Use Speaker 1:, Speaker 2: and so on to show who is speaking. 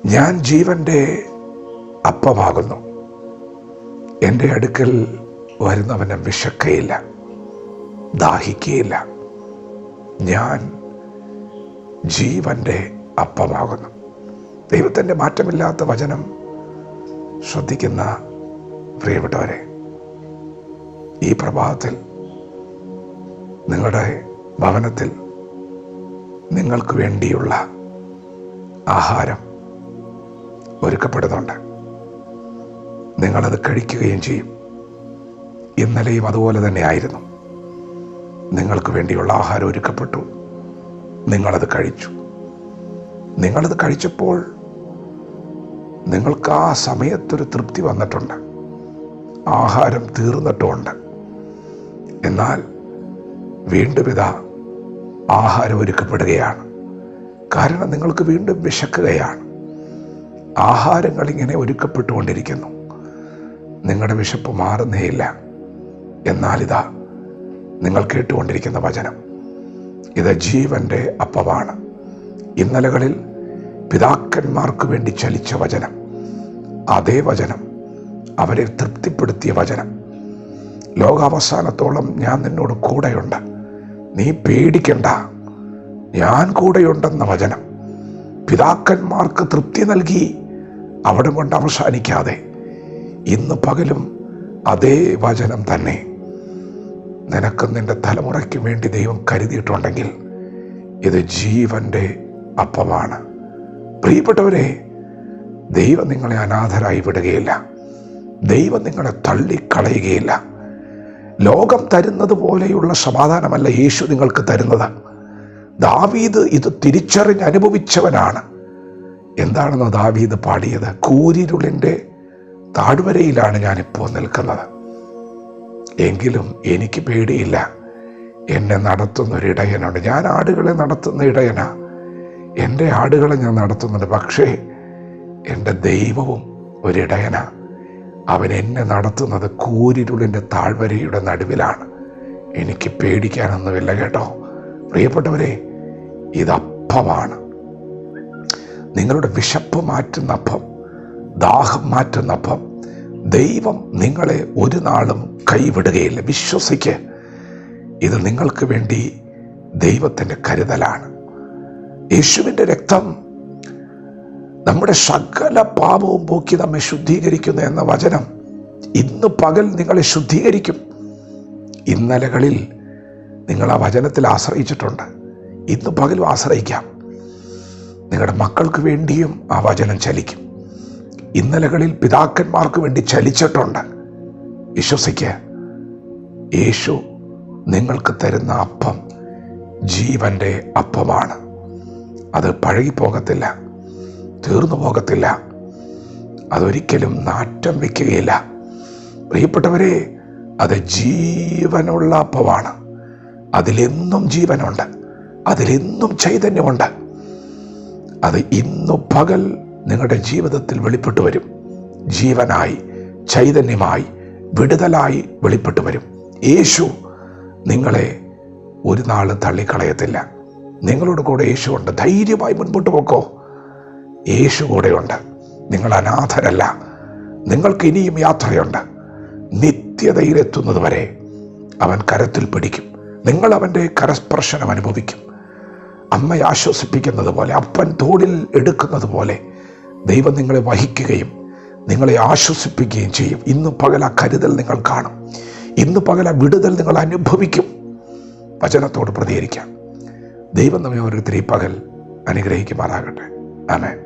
Speaker 1: ഞാൻ ജീവൻ്റെ അപ്പമാകുന്നു. എൻ്റെ അടുക്കൽ വരുന്നവന് വിശക്കയില്ല, ദാഹിക്കുകയില്ല. ഞാൻ ജീവൻ്റെ അപ്പമാകുന്നു. ദൈവത്തിൻ്റെ മാറ്റമില്ലാത്ത വചനം ശ്രദ്ധിക്കുന്ന പ്രിയപ്പെട്ടവരെ, ഈ പ്രഭാതത്തിൽ നിങ്ങളുടെ ഭവനത്തിൽ നിങ്ങൾക്ക് വേണ്ടിയുള്ള ആഹാരം ഒരുക്കപ്പെടുന്നുണ്ട്. നിങ്ങളത് കഴിക്കുകയും ചെയ്യും. ഇന്നലെയും അതുപോലെ തന്നെ ആയിരുന്നു. നിങ്ങൾക്ക് വേണ്ടിയുള്ള ആഹാരം ഒരുക്കപ്പെട്ടു, നിങ്ങളത് കഴിച്ചു. നിങ്ങളത് കഴിച്ചപ്പോൾ നിങ്ങൾക്ക് ആ സമയത്തൊരു തൃപ്തി വന്നിട്ടുണ്ട്, ആഹാരം തീർന്നിട്ടുമുണ്ട്. എന്നാൽ വീണ്ടും ഇതാ ആഹാരം ഒരുക്കപ്പെടുകയാണ്. കാരണം നിങ്ങൾക്ക് വീണ്ടും വിശക്കുകയാണ്. ആഹാരങ്ങളിങ്ങനെ ഒരുക്കപ്പെട്ടുകൊണ്ടിരിക്കുന്നു. നിങ്ങളുടെ വിശപ്പ് മാറുന്നേയില്ല. എന്നാലിതാ നിങ്ങൾ കേട്ടുകൊണ്ടിരിക്കുന്ന വചനം, ഇത് ജീവൻ്റെ അപ്പമാണ്. ഇന്നലകളിൽ പിതാക്കന്മാർക്ക് വേണ്ടി ചലിച്ച വചനം, അതേ വചനം, അവരെ തൃപ്തിപ്പെടുത്തിയ വചനം. ലോകാവസാനത്തോളം ഞാൻ നിന്നോട് കൂടെയുണ്ട്, നീ പേടിക്കണ്ട, ഞാൻ കൂടെയുണ്ടെന്ന വചനം പിതാക്കന്മാർക്ക് തൃപ്തി നൽകി അവിടെ കൊണ്ട് അവസാനിക്കാതെ ഇന്ന് പകലും അതേ വചനം തന്നെ നിനക്കും നിന്റെ തലമുറയ്ക്കും വേണ്ടി ദൈവം കരുതിയിട്ടുണ്ടെങ്കിൽ ഇത് ജീവൻ്റെ അപ്പമാണ്. പ്രിയപ്പെട്ടവരെ, ദൈവം നിങ്ങളെ അനാഥരായി വിടുകയില്ല. ദൈവം നിങ്ങളെ തള്ളിക്കളയുകയില്ല. ലോകം തരുന്നത് പോലെയുള്ള സമാധാനമല്ല യേശു നിങ്ങൾക്ക് തരുന്നത്. ദാവീദ് ഇത് തിരിച്ചറിഞ്ഞ് അനുഭവിച്ചവനാണ്. എന്താണെന്ന് ദാവീദ് പാടിയത്? കൂരിരുളിൻ്റെ താഴ്വരയിലാണ് ഞാനിപ്പോൾ നിൽക്കുന്നത്, എങ്കിലും എനിക്ക് പേടിയില്ല, എന്നെ നടത്തുന്നൊരിടയനുണ്ട്. ഞാൻ ആടുകളെ നടത്തുന്ന ഇടയനാ, എൻ്റെ ആടുകളെ ഞാൻ നടത്തുന്നുണ്ട്. പക്ഷേ എൻ്റെ ദൈവവും ഒരിടയനാ. അവൻ എന്നെ നടത്തുന്നത് കൂരിരുളിൻ്റെ താഴ്വരയുടെ നടുവിലാണ്. എനിക്ക് പേടിക്കാനൊന്നുമില്ല കേട്ടോ. പ്രിയപ്പെട്ടവരെ, ഇതപ്പമാണ്. നിങ്ങളുടെ വിശപ്പ് മാറ്റുന്ന അപ്പം, ദാഹം മാറ്റുന്ന അപ്പം. ദൈവം നിങ്ങളെ ഒരു നാളും കൈവിടുകയില്ല. വിശ്വസിക്ക്, ഇത് നിങ്ങൾക്ക് വേണ്ടി ദൈവത്തിൻ്റെ കരുതലാണ്. യേശുവിൻ്റെ രക്തം നമ്മുടെ സകല പാപവും പോക്കി നമ്മെ ശുദ്ധീകരിക്കുന്നു എന്ന വചനം ഇന്ന് പകൽ നിങ്ങളെ ശുദ്ധീകരിക്കും. ഇന്നലകളിൽ നിങ്ങൾ ആ വചനത്തിൽ ആശ്രയിച്ചിട്ടുണ്ട്, ഇന്ന് പകലും ആശ്രയിക്കാം. നിങ്ങളുടെ മക്കൾക്ക് വേണ്ടിയും ആ വചനം ചലിക്കും. ഇന്നലകളിൽ പിതാക്കന്മാർക്ക് വേണ്ടി ചലിച്ചിട്ടുണ്ട്. വിശ്വസിക്കുക, യേശു നിങ്ങൾക്ക് തരുന്ന അപ്പം ജീവൻ്റെ അപ്പമാണ്. അത് പഴകിപ്പോകത്തില്ല, തീർന്നു പോകത്തില്ല, അതൊരിക്കലും നാറ്റം വയ്ക്കുകയില്ല. പ്രിയപ്പെട്ടവരെ, അത് ജീവനുള്ള അപ്പമാണ്. അതിലെന്നും ജീവനുണ്ട്, അതിലെന്നും ചൈതന്യമുണ്ട്. അത് ഇന്നു പകൽ നിങ്ങളുടെ ജീവിതത്തിൽ വെളിപ്പെട്ടു വരും. ജീവനായി, ചൈതന്യമായി, വിടുതലായി വെളിപ്പെട്ടു വരും. യേശു നിങ്ങളെ ഒരു നാളും തള്ളിക്കളയത്തില്ല. നിങ്ങളോട് കൂടെ യേശു ഉണ്ട്. ധൈര്യമായി മുൻപോട്ട് പോക്കോ, യേശു കൂടെയുണ്ട്. നിങ്ങൾ അനാഥരല്ല. നിങ്ങൾക്ക് ഇനിയും യാത്രയുണ്ട്. നിത്യതയിലെത്തുന്നത് വരെ അവൻ കരത്തിൽ പിടിക്കും. നിങ്ങൾ അവൻ്റെ കരസ്പർശനം അനുഭവിക്കും. അമ്മയെ ആശ്വസിപ്പിക്കുന്നത് പോലെ, അപ്പൻ തോളിൽ എടുക്കുന്നത് പോലെ ദൈവം നിങ്ങളെ വഹിക്കുകയും നിങ്ങളെ ആശ്വസിപ്പിക്കുകയും ചെയ്യും. ഇന്ന് പകൽ ആ കരുതൽ നിങ്ങൾ കാണും. ഇന്ന് പകൽ ആ വിടുതൽ നിങ്ങൾ അനുഭവിക്കും. വചനത്തോട് പ്രതികരിക്കാം. ദൈവം നമ്മെ ഓരോരുത്തരെയും പകൽ അനുഗ്രഹിക്കുമാറാകട്ടെ. ആമേൻ.